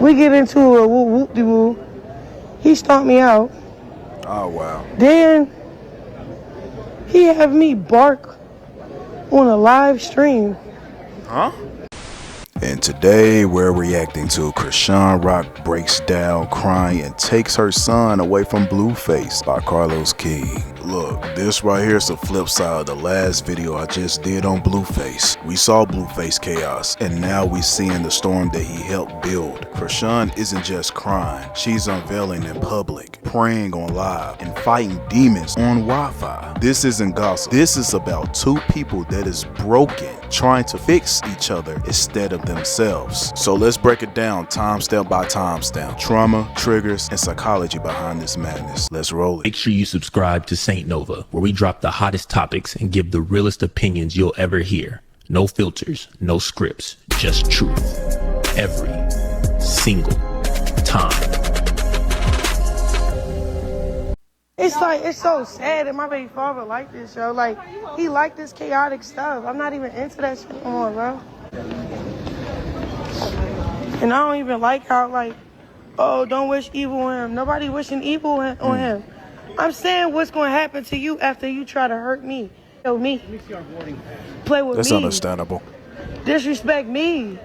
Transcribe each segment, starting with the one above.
We get into a whoop-de-woo. He stomped me out. Oh, wow. Then he have me bark on a live stream. Huh? And today we're reacting to Chrisean Rock breaks down crying and takes her son away from Blueface by Carlos King. Look, this right here is the flip side of the last video I just did on Blueface. We saw Blueface chaos, and now we seeing the storm that he helped build. Chrisean isn't just crying, she's unveiling in public, praying on live, and fighting demons on Wi-Fi. This isn't gossip. This is about two people that is broken, trying to fix each other instead of themselves. So let's break it down timestamp by timestamp. Trauma, triggers, and psychology behind this madness. Let's roll it. Make sure you subscribe to Saint Nova, where we drop the hottest topics and give the realest opinions you'll ever hear. No filters, no scripts, just truth. Every single time. It's like, it's so sad that my baby father liked this, yo. Like, he liked this chaotic stuff. I'm not even into that shit no more, bro. And I don't even like how, like, oh, don't wish evil on him. Nobody wishing evil on him. I'm saying what's going to happen to you after you try to hurt me. Yo, me. Play with me. That's understandable. Disrespect me.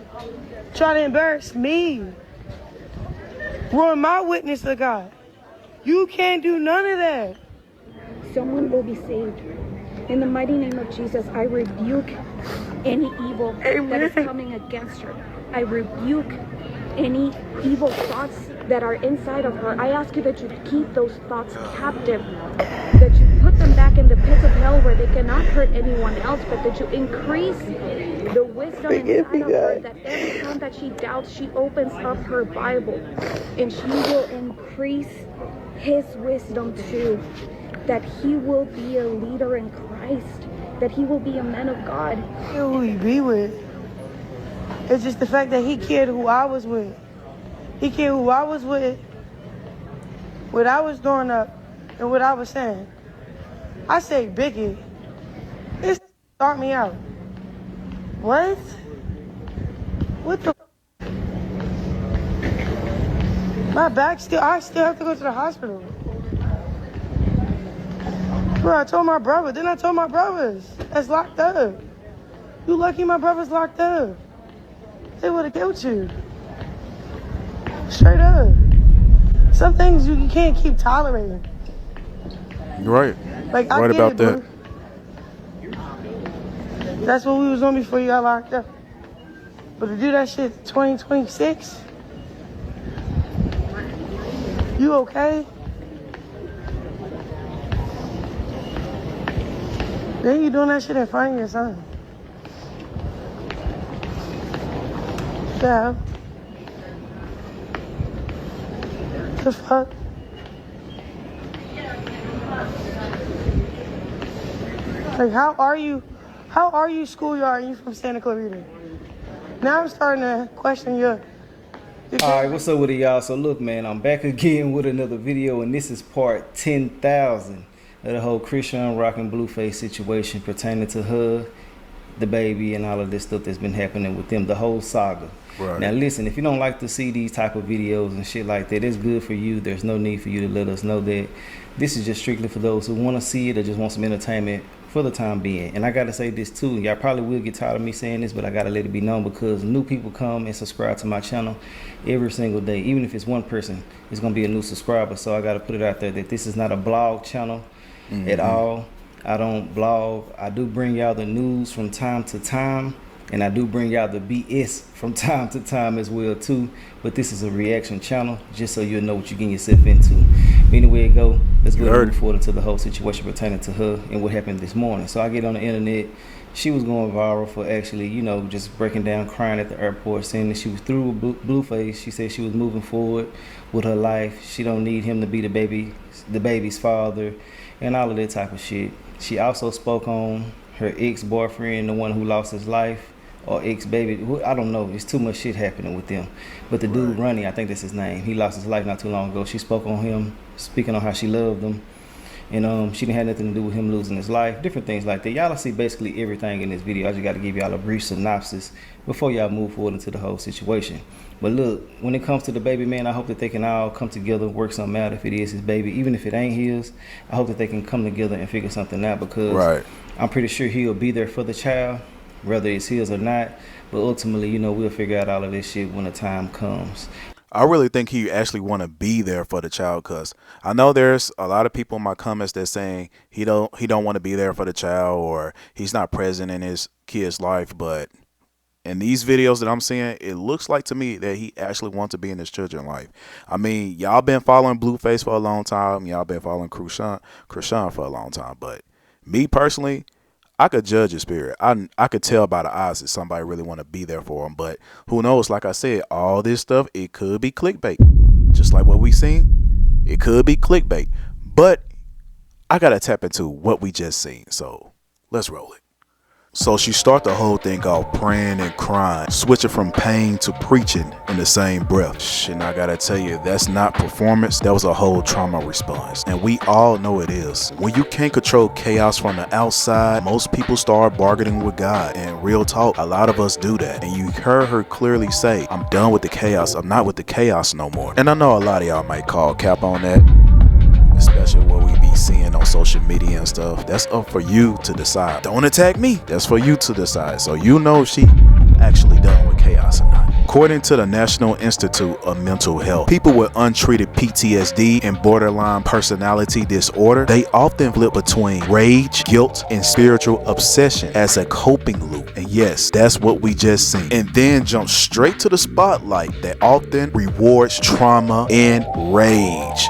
Try to embarrass me. Ruin my witness to God. You can't do none of that. Someone will be saved. In the mighty name of Jesus, I rebuke any evil that is coming against her. I rebuke any evil thoughts that are inside of her. I ask you that you keep those thoughts captive, that you put them back in the pits of hell where they cannot hurt anyone else, but that you increase the wisdom inside of her, that every time that she doubts, she opens up her Bible and she will increase his wisdom too, that he will be a leader in Christ, that he will be a man of God. Who he be with. It's just the fact that he cared who I was with. He cared who I was with, what I was doing up, and what I was saying. I say Biggie. This start me out. What? What the? My back I still have to go to the hospital. Bro, I told my brother. Then I told my brothers that's locked up. You lucky my brother's locked up. They would have killed you. Straight up. Some things you can't keep tolerating. You're right. Like, right about that. That's what we was on before you got locked up. But to do that shit 2026, you okay? Then you doing that shit in front of your son. Yeah. The fuck? Like, how are you schoolyard and you from Santa Clarita? Now I'm starting to question your Alright, what's up with it, y'all? So look, man, I'm back again with another video, and this is part 10,000 of the whole Chrisean Rock and Blueface situation pertaining to her, the baby, and all of this stuff that's been happening with them, the whole saga. Right. Now listen, if you don't like to see these type of videos and shit like that, it's good for you. There's no need for you to let us know that. This is just strictly for those who want to see it or just want some entertainment for the time being. And I gotta say this too, y'all probably will get tired of me saying this, but I gotta let it be known because new people come and subscribe to my channel every single day. Even if it's one person, it's gonna be a new subscriber. So I gotta put it out there that this is not a blog channel at all. I don't blog. I do bring y'all the news from time to time, and I do bring y'all the BS from time to time as well too. But this is a reaction channel, just so you'll know what you're getting yourself into. Anyway it go, let's go ahead and move forward into the whole situation pertaining to her and what happened this morning. So I get on the internet. She was going viral for actually, you know, just breaking down, crying at the airport, saying that she was through with Blueface. She said she was moving forward with her life. She don't need him to be the baby's father, and all of that type of shit. She also spoke on her ex-boyfriend, the one who lost his life, or ex-baby. I don't know. It's too much shit happening with them. But the dude, Ronnie, I think that's his name. He lost his life not too long ago. She spoke on him, speaking on how she loved him. And she didn't have nothing to do with him losing his life, different things like that. Y'all will see basically everything in this video. I just got to give y'all a brief synopsis before y'all move forward into the whole situation. But look, when it comes to the baby, man, I hope that they can all come together, work something out. If it is his baby, even if it ain't his, I hope that they can come together and figure something out, because I'm pretty sure he'll be there for the child, whether it's his or not. But ultimately, you know, we'll figure out all of this shit when the time comes. I really think he actually want to be there for the child, because I know there's a lot of people in my comments that saying he don't want to be there for the child, or he's not present in his kid's life. But in these videos that I'm seeing, it looks like to me that he actually wants to be in his children's life. I mean, y'all been following Blueface for a long time. Y'all been following Chrisean for a long time. But me personally, I could judge his spirit. I could tell by the eyes that somebody really want to be there for him. But who knows? Like I said, all this stuff, it could be clickbait. Just like what we seen, it could be clickbait. But I got to tap into what we just seen. So let's roll it. So she start the whole thing off praying and crying, switching from pain to preaching in the same breath. Shit, and I gotta tell you, that's not performance. That was a whole trauma response. And we all know it is. When you can't control chaos from the outside, most people start bargaining with God. And real talk, a lot of us do that. And you heard her clearly say, I'm done with the chaos. I'm not with the chaos no more. And I know a lot of y'all might call cap on that, especially what we be seeing on social media and stuff. That's up for you to decide. Don't attack me. That's for you to decide. So you know if she actually done with chaos or not. According to the National Institute of Mental Health, people with untreated PTSD and borderline personality disorder, they often flip between rage, guilt, and spiritual obsession as a coping loop. And yes, that's what we just seen. And then jump straight to the spotlight that often rewards trauma and rage.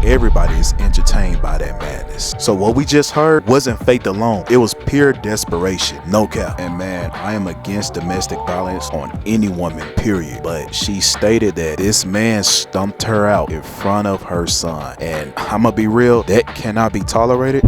Everybody is entertained by that madness. So what we just heard wasn't faith alone. It was pure desperation. No cap. And man, I am against domestic violence on any woman, period. But she stated that this man stumped her out in front of her son. And I'ma be real, that cannot be tolerated.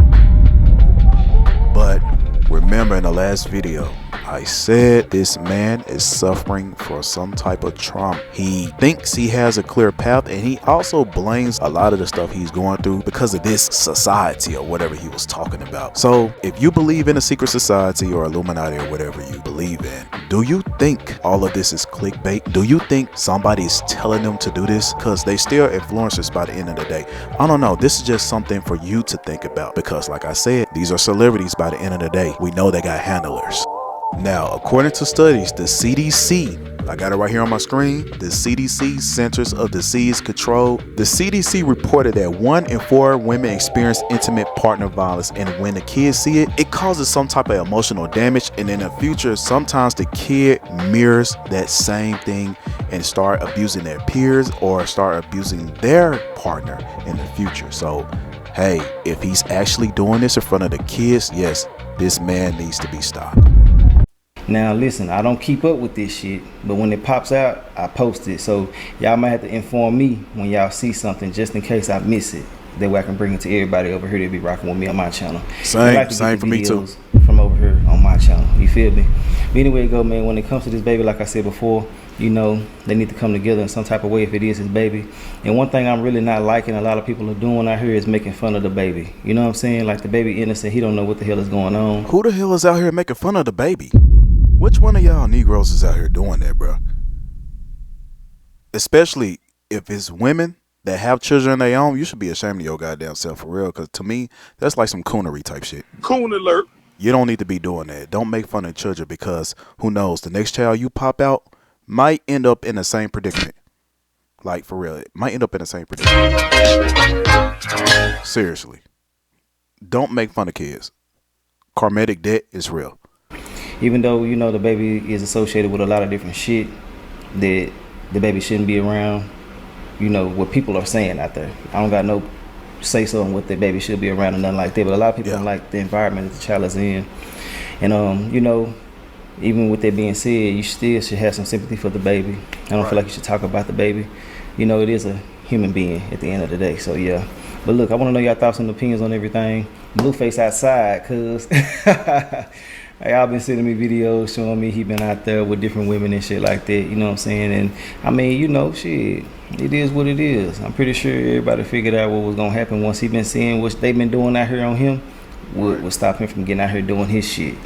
But remember in the last video, I said this man is suffering for some type of trauma. He thinks he has a clear path, and he also blames a lot of the stuff he's going through because of this society or whatever he was talking about. So if you believe in a secret society or Illuminati or whatever you believe in, do you think all of this is clickbait? Do you think somebody is telling them to do this? Because they still influencers by the end of the day. I don't know. This is just something for you to think about, because like I said, these are celebrities by the end of the day. We know they got handlers. Now, according to studies, the CDC, I got it right here on my screen, the CDC Centers of Disease Control, the CDC reported that 1 in 4 women experience intimate partner violence, and when the kids see it, it causes some type of emotional damage, and in the future, sometimes the kid mirrors that same thing and start abusing their peers or start abusing their partner in the future. So, hey, if he's actually doing this in front of the kids, yes, this man needs to be stopped. Now listen, I don't keep up with this shit, but when it pops out, I post it. So y'all might have to inform me when y'all see something, just in case I miss it. That way I can bring it to everybody over here that be rocking with me on my channel. Same for me too. From over here on my channel, you feel me? But anyway, go man. When it comes to this baby, like I said before, you know, they need to come together in some type of way if it is his baby. And one thing I'm really not liking a lot of people are doing out here is making fun of the baby. You know what I'm saying? Like the baby innocent, he don't know what the hell is going on. Who the hell is out here making fun of the baby? Which one of y'all Negroes is out here doing that, bro? Especially if it's women that have children of their own, you should be ashamed of your goddamn self, for real. Because to me, that's like some coonery type shit. Coon alert. You don't need to be doing that. Don't make fun of children, because who knows, the next child you pop out might end up in the same predicament. Like, for real, it might end up in the same predicament. Seriously. Don't make fun of kids. Karmatic debt is real. Even though, you know, the baby is associated with a lot of different shit that the baby shouldn't be around, you know, what people are saying out there. I don't got no say so on what the baby should be around or nothing like that, but a lot of people don't like the environment that the child is in. And, you know, even with that being said, you still should have some sympathy for the baby. I don't feel like you should talk about the baby. You know, it is a human being at the end of the day, so yeah. But look, I want to know your thoughts and opinions on everything. Blueface outside, cuz. Hey, y'all been sending me videos showing me he been out there with different women and shit like that, you know what I'm saying? And I mean, you know, shit, it is what it is. I'm pretty sure everybody figured out what was gonna happen once he been seeing what they been doing out here on him would stop him from getting out here doing his shit.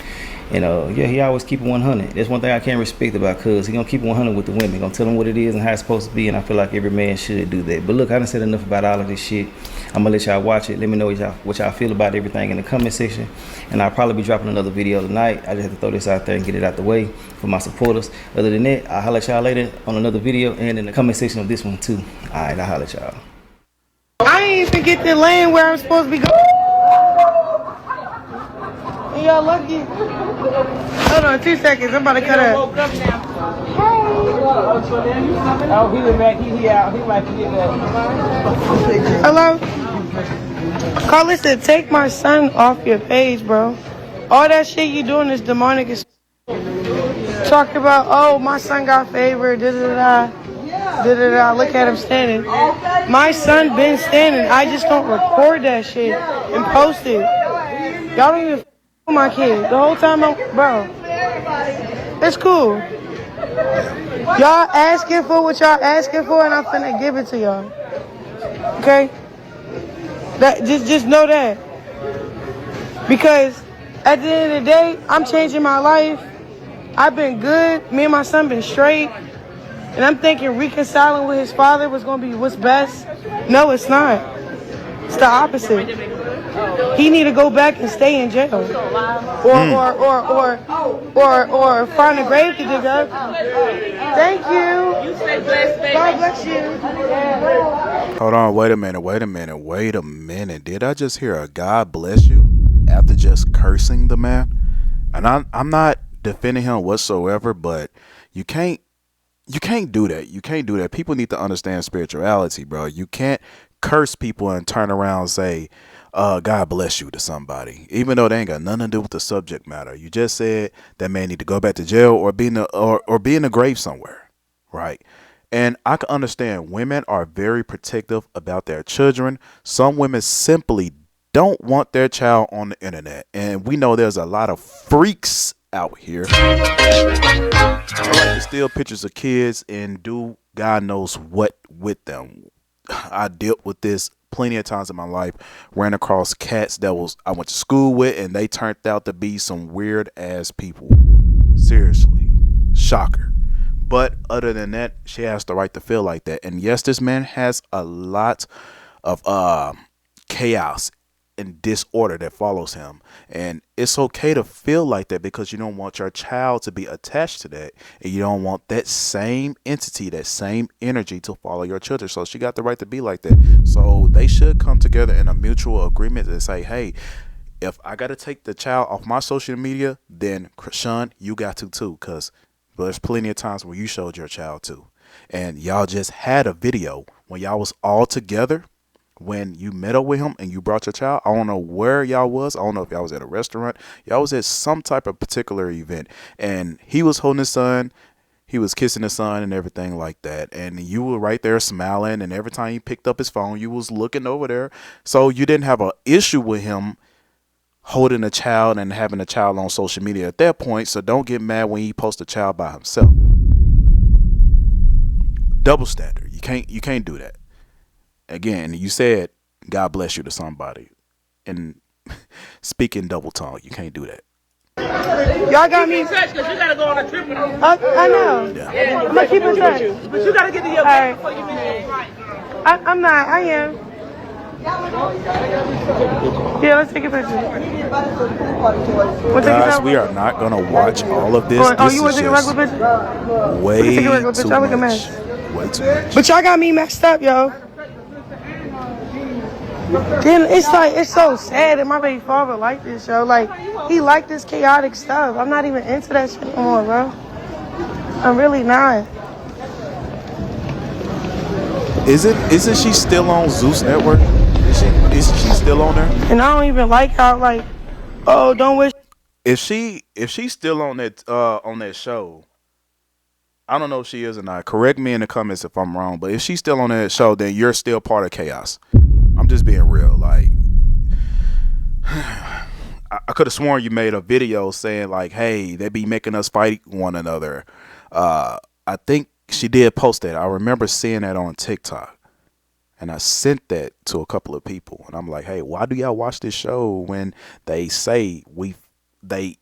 And yeah, he always keep it 100. That's one thing I can't respect about Cuz. He gonna keep it 100 with the women. Gonna tell them what it is and how it's supposed to be. And I feel like every man should do that. But look, I done said enough about all of this shit. I'm gonna let y'all watch it. Let me know what y'all feel about everything in the comment section. And I'll probably be dropping another video tonight. I just have to throw this out there and get it out the way for my supporters. Other than that, I'll holler at y'all later on another video and in the comment section of this one too. Alright, I'll holler at y'all. I ain't even get the lane where I'm supposed to be going. And y'all lucky. Hold on, 2 seconds. I'm about to cut up. Oh, he was back. He out. He might get that. Hello? Carlissa, take my son off your page, bro. All that shit you doing is demonic as talking about, oh, my son got favored, da-da-da. Da-da-da. Look at him standing. My son been standing. I just don't record that shit and post it. Y'all don't even with my kid. The whole time bro. It's cool. Y'all asking for what y'all asking for and I'm finna give it to y'all. Okay? That just know that. Because at the end of the day, I'm changing my life. I've been good. Me and my son been straight. And I'm thinking reconciling with his father was gonna be what's best. No, it's not. It's the opposite. He need to go back and stay in jail, or find a grave to dig up. Thank you. God bless you. Hold on, wait a minute. Did I just hear a God bless you after just cursing the man? And I'm not defending him whatsoever, but you can't do that. You can't do that. People need to understand spirituality, bro. You can't curse people and turn around and say, God bless you to somebody, even though they ain't got nothing to do with the subject matter. You just said that man need to go back to jail or be in the grave somewhere, right? And I can understand women are very protective about their children. Some women simply don't want their child on the internet, and we know there's a lot of freaks out here I like to steal pictures of kids and do God knows what with them. I dealt with this plenty of times in my life. Ran across cats that I went to school with, and they turned out to be some weird ass people. Seriously, shocker. But other than that, she has the right to feel like that. And yes, this man has a lot of chaos and disorder that follows him, and it's okay to feel like that because you don't want your child to be attached to that, and you don't want that same entity, that same energy to follow your children. So she got the right to be like that. So they should come together in a mutual agreement and say, hey, if I got to take the child off my social media, then Chrisean, you got to too, because there's plenty of times where you showed your child too. And y'all just had a video when y'all was all together. When you met up with him and you brought your child, I don't know where y'all was. I don't know if y'all was at a restaurant. Y'all was at some type of particular event. And he was holding his son. He was kissing his son and everything like that. And you were right there smiling. And every time he picked up his phone, you was looking over there. So you didn't have an issue with him holding a child and having a child on social media at that point. So don't get mad when he posts a child by himself. Double standard. You can't do that. Again, you said God bless you to somebody, and speaking double tongue, you can't do that. Y'all got me. Because you gotta go on a trip with him. I know. Yeah. I'm gonna keep in touch. But you gotta get to your All before you meet right. I'm not. I am. Yeah, let's take a picture. Guys, we are not gonna watch all of this. Oh, This you want to take a regular picture? way take a regular too picture. I look a much. mess. Way too much. But y'all got me messed up, yo. Then it's so sad that my baby father like this, yo. Like, he like this chaotic stuff. I'm not even into that shit anymore, bro. I'm really not. Isn't she still on Zeus Network? Is she still on there? And I don't even like how, like, oh, don't wish. If she's still on that show, I don't know if she is or not. Correct me in the comments if I'm wrong, but if she's still on that show, then you're still part of chaos. I'm just being real. Like, I could have sworn you made a video saying like, hey, they be making us fight one another. I think she did post that. I remember seeing that on TikTok, and I sent that to a couple of people, and I'm like, hey, why do y'all watch this show when they say they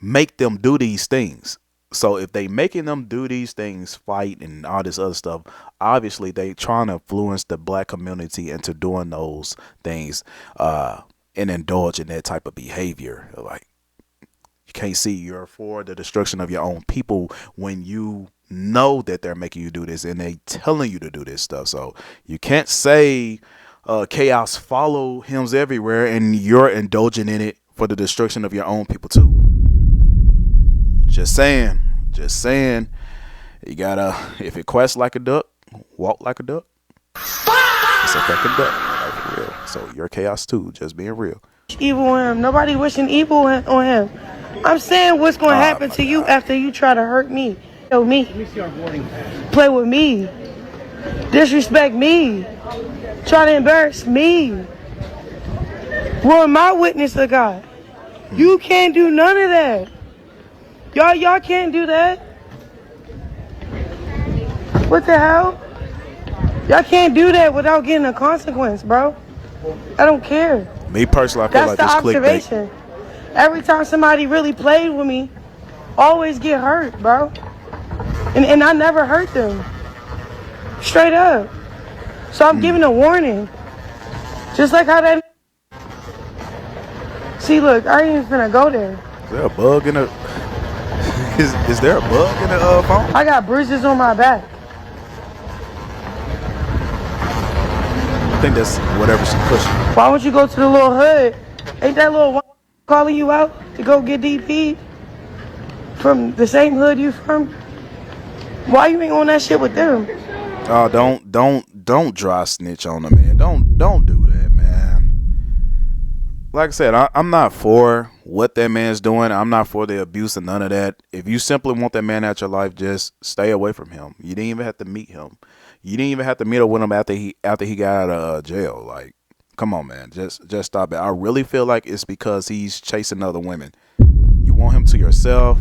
make them do these things? So if they making them do these things, fight and all this other stuff, obviously they trying to influence the black community into doing those things and indulge in that type of behavior. Like, you can't see you're for the destruction of your own people when you know that they're making you do this and they telling you to do this stuff. So you can't say chaos follow hymns everywhere and you're indulging in it for the destruction of your own people too. Just saying. You gotta, if it quacks like a duck, walk like a duck. It's a fucking duck, like for real. So you're chaos too, just being real. Evil on him. Nobody wishing evil on him. I'm saying what's going to happen to you after you try to hurt me. Show me. Play with me. Disrespect me. Try to embarrass me. Ruin my witness to God. You can't do none of that. Y'all can't do that. What the hell? Y'all can't do that without getting a consequence, bro. I don't care. Me personally, I feel like That's this the observation. Every time somebody really played with me, always get hurt, bro. And I never hurt them. Straight up. So I'm giving a warning. Just like how that... See, look, I ain't even finna go there. Is there a bug in the... Is there a bug in the phone? I got bruises on my back. I think that's whatever she's pushing. Why don't you go to the little hood? Ain't that little one calling you out to go get DP from the same hood you from? Why you ain't on that shit with them? Oh, don't dry snitch on them, man. Don't do that, man. Like I said, I'm not for what that man's doing. I'm not for the abuse and none of that. If you simply want that man out your life, just stay away from him. You didn't even have to meet him. You didn't even have to meet up with him after he got out of jail. Like, come on, man. Just stop it. I really feel like it's because he's chasing other women. You want him to yourself.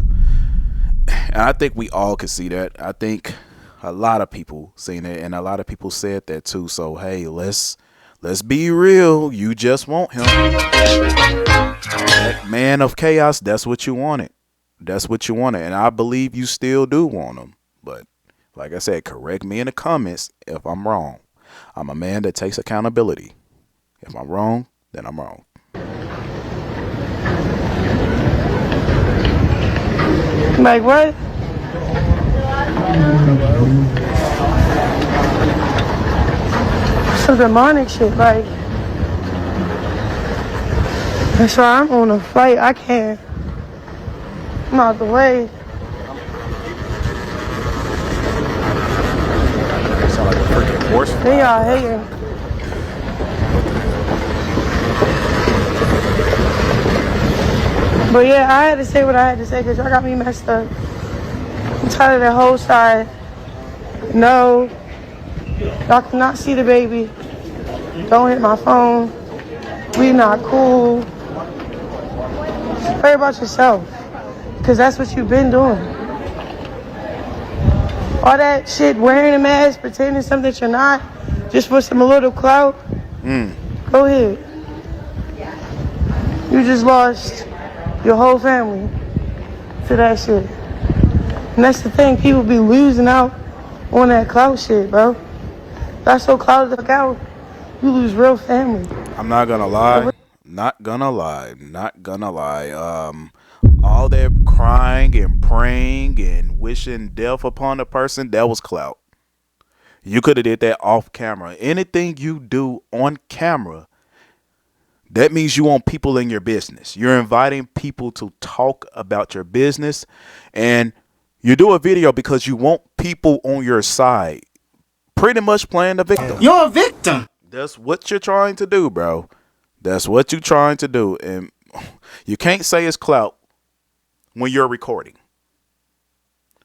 And I think we all could see that. I think a lot of people seen it, and a lot of people said that too. So hey, let's be real. You just want him. That man of chaos, that's what you wanted. That's what you wanted. And I believe you still do want him. But like I said, correct me in the comments if I'm wrong. I'm a man that takes accountability. If I'm wrong, then I'm wrong. Like what? Some demonic shit, like. That's why I'm on a fight. I can't. I'm out the way. Sound like a freaking horse. They y'all hating. But yeah, I had to say what I had to say because y'all got me messed up. I'm tired of that whole side. No. Y'all cannot see the baby. Don't hit my phone. We not cool. Worry about yourself. Because that's what you've been doing. All that shit, wearing a mask, pretending something that you're not, just for some little clout. Go ahead. You just lost your whole family to that shit. And that's the thing, people be losing out on that clout shit, bro. That's so clouded out, you lose real family. I'm not gonna lie. All that crying and praying and wishing death upon a person, that was clout. You could have did that off camera. Anything you do on camera, that means you want people in your business. You're inviting people to talk about your business, and you do a video because you want people on your side. Pretty much playing the victim. You're a victim. That's what you're trying to do, bro. That's what you're trying to do. And you can't say it's clout when you're recording.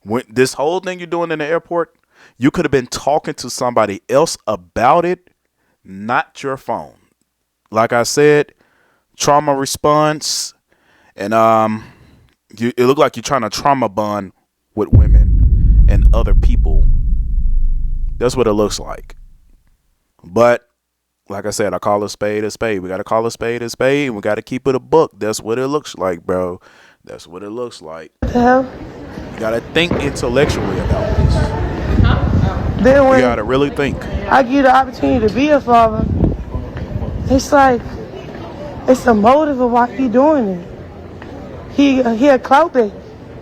When this whole thing you're doing in the airport, you could have been talking to somebody else about it, not your phone. Like I said, trauma response, and it looked like you're trying to trauma bond with women and other people. That's what it looks like. But like I said, I call a spade a spade. We got to call a spade a spade, and we got to keep it a book. That's what it looks like, bro. That's what it looks like. What the hell? You got to think intellectually about this. Then You when got to really think. I give you the opportunity to be a father, it's like, it's a motive of why he doing it. He a clout baby.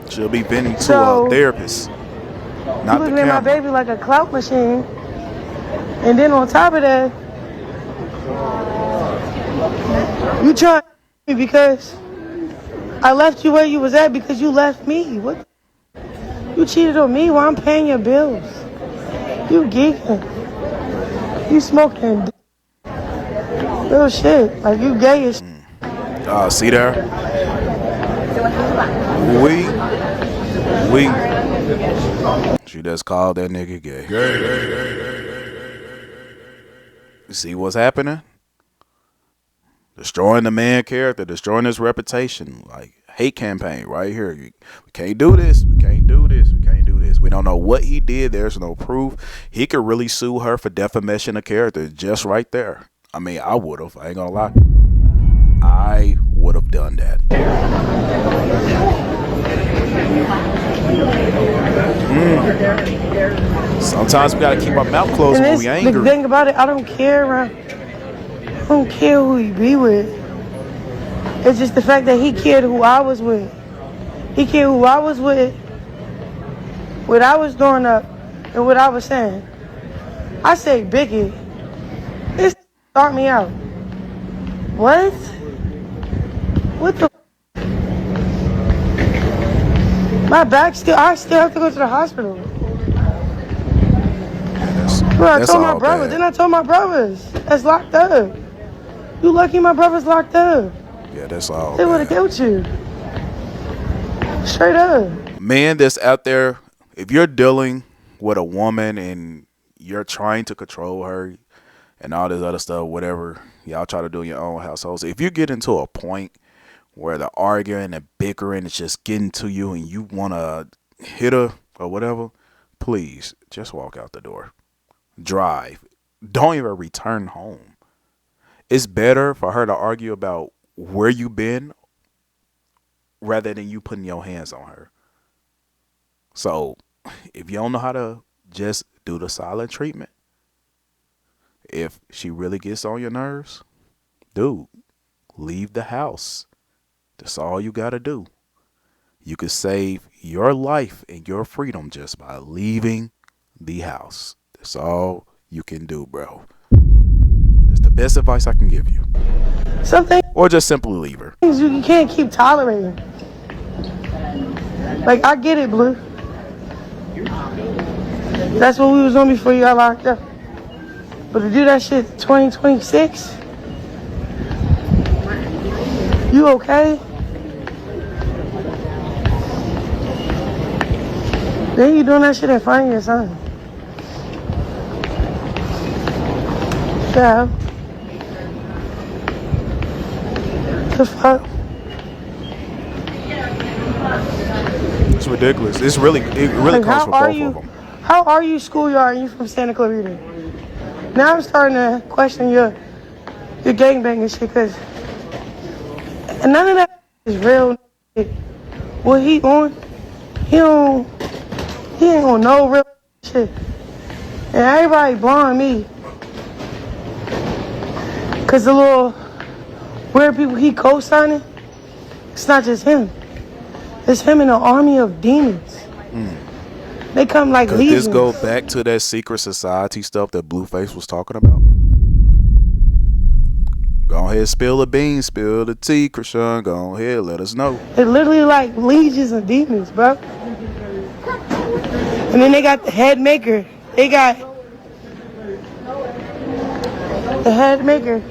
She'll be venting to So, a therapist, You not the looking at my camera. baby like a clout machine. And then on top of that, you trying me because I left you where you was at because you left me. What? You cheated on me while I'm paying your bills. You geeking. You smoking real shit. Like you gay as See there? We. She just called that nigga gay. You see what's happening? Destroying the man character, destroying his reputation. Like, hate campaign right here. We can't do this. We can't do this. We can't do this. We don't know what he did. There's no proof. He could really sue her for defamation of character just right there. I mean, I would have. I ain't gonna lie. I would have done that. Sometimes we gotta keep our mouth closed when we angry. The thing about it, I don't care who he be with. It's just the fact that he cared who I was with. He cared who I was with, what I was doing up, and what I was saying. I say Biggie. This start me out. What? What the? My back I still have to go to the hospital. Bro, I told my brothers. Then I told my brothers that's locked up. You lucky my brother's locked up. Yeah, that's all. They would have killed you. Straight up. Man that's out there, if you're dealing with a woman and you're trying to control her and all this other stuff, whatever y'all try to do in your own households, if you get into a point where the arguing and bickering is just getting to you and you want to hit her or whatever, please just walk out the door. Drive. Don't even return home. It's better for her to argue about where you been rather than you putting your hands on her. So if you don't know how to just do the silent treatment, if she really gets on your nerves, dude, leave the house. That's all you got to do. You could save your life and your freedom just by leaving the house. That's all you can do, bro. That's the best advice I can give you. Something. Or just simply leave her. You can't keep tolerating. Like, I get it, Blue. That's what we was on before you got locked up. But to do that shit 2026, you okay? Then you doing that shit in front of your son. Yeah. The fuck? It's ridiculous. It really Like, comes from both of them. How are you schoolyard and you from Santa Clarita? Now I'm starting to question your gangbanging shit, because none of that is real. What he on, he ain't on no real shit. And everybody blowing me. Because the little weird people he co-signing, it's not just him. It's him and an army of demons. They come like Could legions. this go back to that secret society stuff that Blueface was talking about? Go ahead, spill the beans, spill the tea, Chrisean. Go ahead, let us know. It's literally like legions of demons, bro. And then they got the head maker. They got the head maker.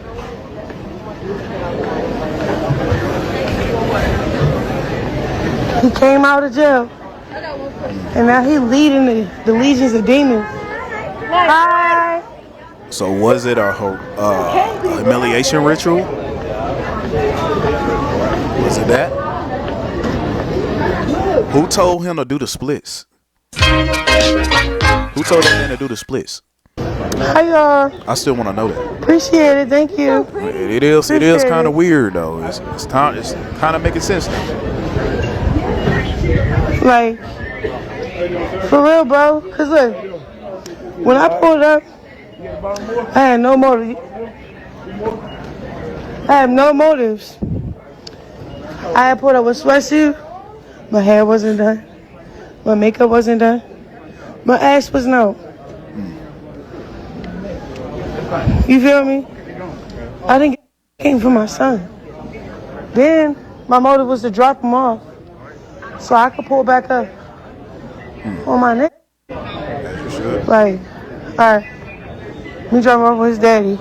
He came out of jail. And now he leading the legions of demons. Hi. So was it a humiliation ritual? Is it that? Who told him to do the splits? Who told that man to do the splits? Hi, y'all. I still want to know that. Appreciate it. Thank you. It is kind of weird though. It's kind of making sense now. Like, for real, bro. Cause look, when I pulled up, I had no motive. I have no motives. I had pulled up with sweatsuit. My hair wasn't done. My makeup wasn't done. My ass was no. You feel me? I didn't get anything for my son. Then my motive was to drop him off so I could pull back up on my neck. Like, alright, let me drop him off with his daddy.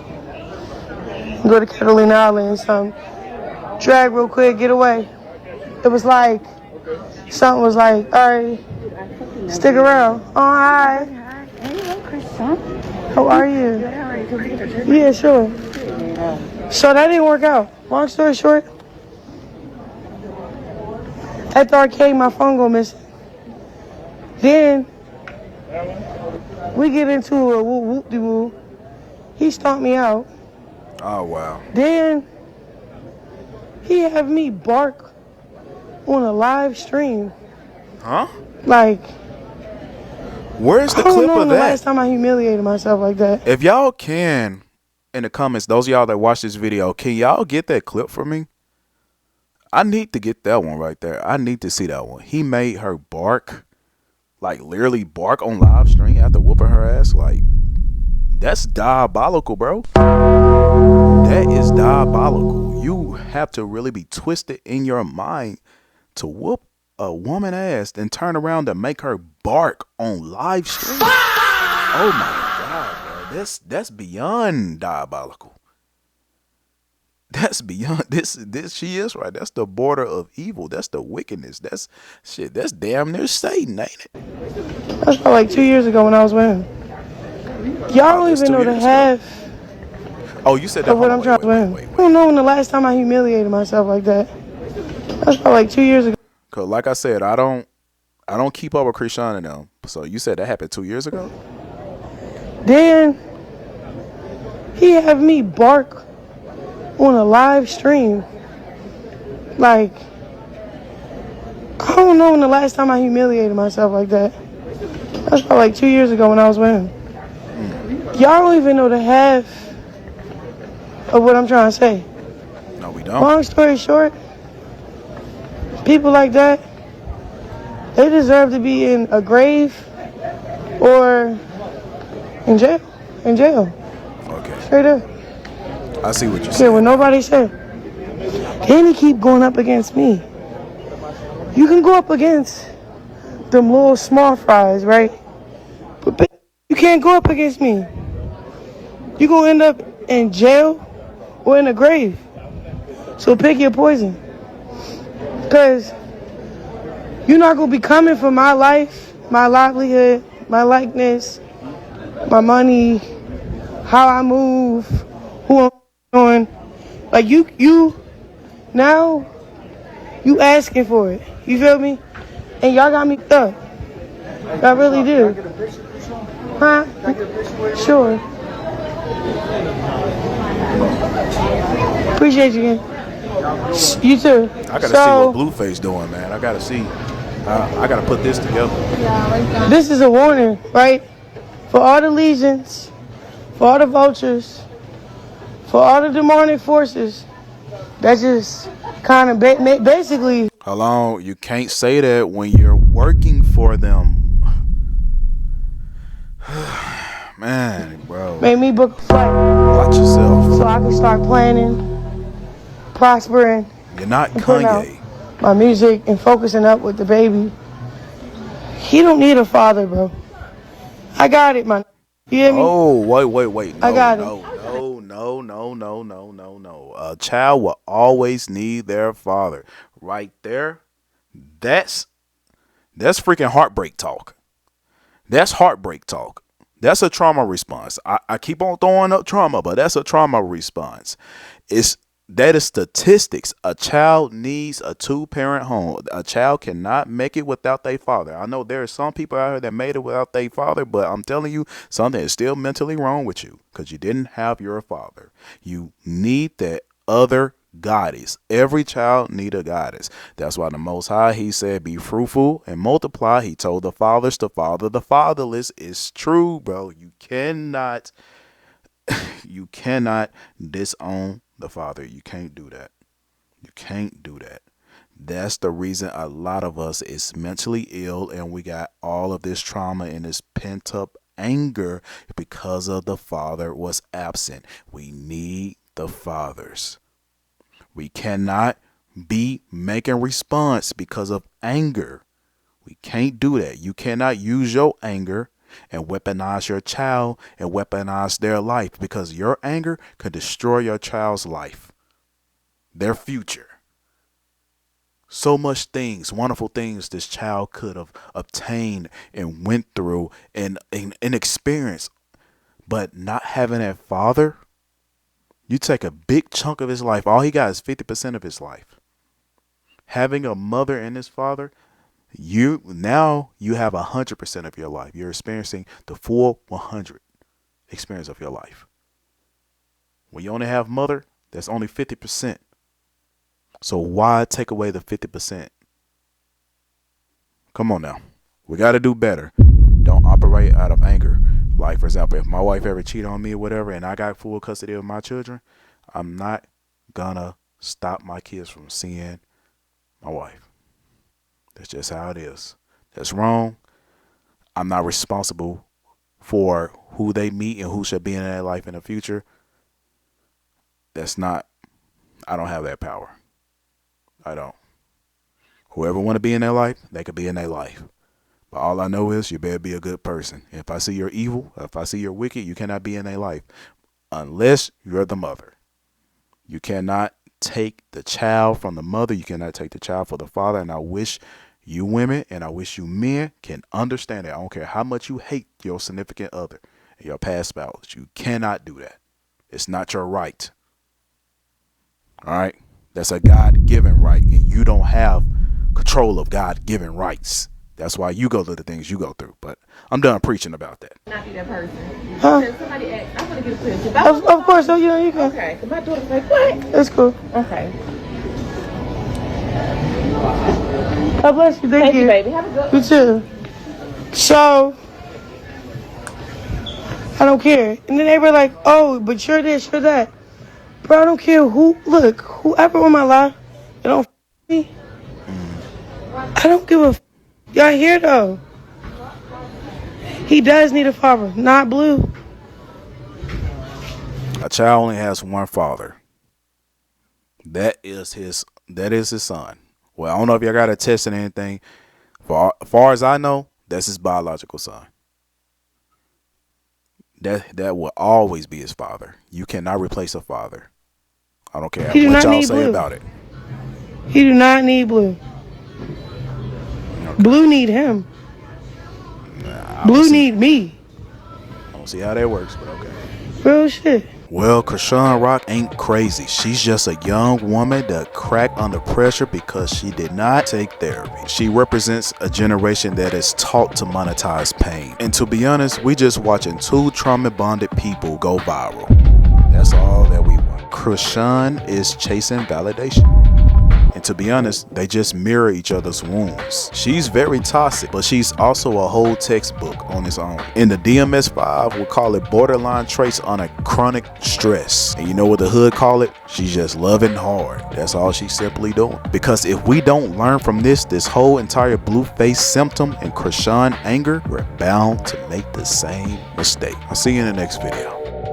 Go to Catalina Island or something. Drag real quick, get away. It was like, something was like, alright, stick around. Oh, hi. Hello, Chrisean. How are you? Good, how are you? Can we get your picture? Yeah, sure. So that didn't work out. Long story short, at the arcade, my phone go missing. Then we get into a whoop-de-woo. He stomped me out. Oh wow. Then he had me bark on a live stream. Huh? Like, Where's the I don't clip know of the that? last time I humiliated myself like that. If y'all can, in the comments, those of y'all that watch this video, can y'all get that clip for me? I need to get that one right there. I need to see that one. He made her bark, like literally bark on live stream after whooping her ass. Like, that's diabolical, bro. That is diabolical. You have to really be twisted in your mind to whoop a woman ass and turn around and make her bark on live stream. Oh my God, bro. That's beyond diabolical. That's beyond this she is right. That's the border of evil. That's the wickedness. That's shit. That's damn near Satan, ain't it? That's probably like 2 years ago when I was with him. Y'all don't that's even 2 know the years half Oh, you said that. of what I'm trying to win. I don't know when the last time I humiliated myself like that. That's probably like 2 years ago. Cause like I said, I don't keep up with Chrisean and them. So you said that happened 2 years ago? Then he had me bark on a live stream. Like, I don't know when the last time I humiliated myself like that. That's probably like 2 years ago when I was with him. Y'all don't even know the half of what I'm trying to say. No, we don't. Long story short, people like that, they deserve to be in a grave or in jail. In jail. Okay. Straight up. I see what you're Yeah, saying. what nobody said. Then he keep going up against me. You can go up against them little small fries, right? But bitch, you can't go up against me. You gonna end up in jail or in a grave. So pick your poison. Cause you're not gonna be coming for my life, my livelihood, my likeness, my money, how I move, who I'm doing. Like you now, you asking for it. You feel me? And y'all got me up. I really do. Huh? Sure. Appreciate you again. You too. I gotta see what Blueface doing, man. I gotta see. I gotta put this together. This is a warning, right? For all the legions, for all the vultures, for all the demonic forces that just kind of basically. Hold on, you can't say that when you're working for them. Man, bro. Made me book a flight Watch yourself. so I can start planning, prospering, You're not and putting out Kanye. my music and focusing up with the baby. He don't need a father, bro. I got it, man. You hear me? Oh, wait. No, I got it. no. A child will always need their father. Right there. That's freaking heartbreak talk. That's heartbreak talk. That's a trauma response. I keep on throwing up trauma, but that's a trauma response. That is statistics. A child needs a 2-parent home. A child cannot make it without their father. I know there are some people out here that made it without their father, but I'm telling you, something is still mentally wrong with you because you didn't have your father. You need that other guidance. Every child need a guidance. That's why the Most High, he said, be fruitful and multiply. He told the fathers to father the fatherless. It's true, bro. You cannot disown the father. You can't do that. You can't do that. That's the reason a lot of us is mentally ill, and we got all of this trauma and this pent up anger because of the father was absent. We need the fathers. We cannot be making response because of anger. We can't do that. You cannot use your anger and weaponize your child and weaponize their life, because your anger could destroy your child's life, their future. So much things, wonderful things this child could have obtained and went through and experienced, but not having that father, you take a big chunk of his life. All he got is 50% of his life. Having a mother and his father, you have 100% of your life. You're experiencing the full 100 experience of your life. When you only have mother, that's only 50%. So why take away the 50%? Come on now. We got to do better. Don't operate out of anger. Like, for example, if my wife ever cheated on me or whatever and I got full custody of my children, I'm not gonna stop my kids from seeing my wife. That's just how it is. That's wrong. I'm not responsible for who they meet and who should be in their life in the future. I don't have that power. I don't. Whoever want to be in their life, they could be in their life. But all I know is you better be a good person. If I see you're evil, if I see you're wicked, you cannot be in their life unless you're the mother. You cannot take the child from the mother. You cannot take the child from the father. And I wish you women and I wish you men can understand that. I don't care how much you hate your significant other and your past spouse. You cannot do that. It's not your right. All right? That's a God-given right. And you don't have control of God-given rights. That's why you go through the things you go through. But I'm done preaching about that. Not be that person. Huh? Somebody asked, I'm going to get a picture. Of course, so you can. Okay. My daughter's like, what? That's cool. Okay. God bless you. Thank you. Baby. Have a good You too. So, I don't care. And then they were like, oh, but you're this, you're that. Bro, I don't care whoever on my life, you don't f me. I don't give a f. Y'all hear though? He does need a father, not Blue. A child only has one father. That is his son. Well, I don't know if y'all got a test or anything. As far as I know, that's his biological son. That will always be his father. You cannot replace a father. I don't care what y'all say about it. He do not need Blue. Okay. Blue need him. Blue need me. I don't see how that works, but okay. Real shit. Well, Chrisean Rock ain't crazy. She's just a young woman that cracked under pressure because she did not take therapy. She represents a generation that is taught to monetize pain. And to be honest, we just watching two trauma-bonded people go viral. That's all that we want. Chrisean is chasing validation. And to be honest, they just mirror each other's wounds. She's very toxic, but she's also a whole textbook on its own. In the DMS-5, we call it borderline traits on a chronic stress. And you know what the hood call it? She's just loving hard. That's all she's simply doing. Because if we don't learn from this whole entire Blueface symptom and Chrisean anger, we're bound to make the same mistake. I'll see you in the next video.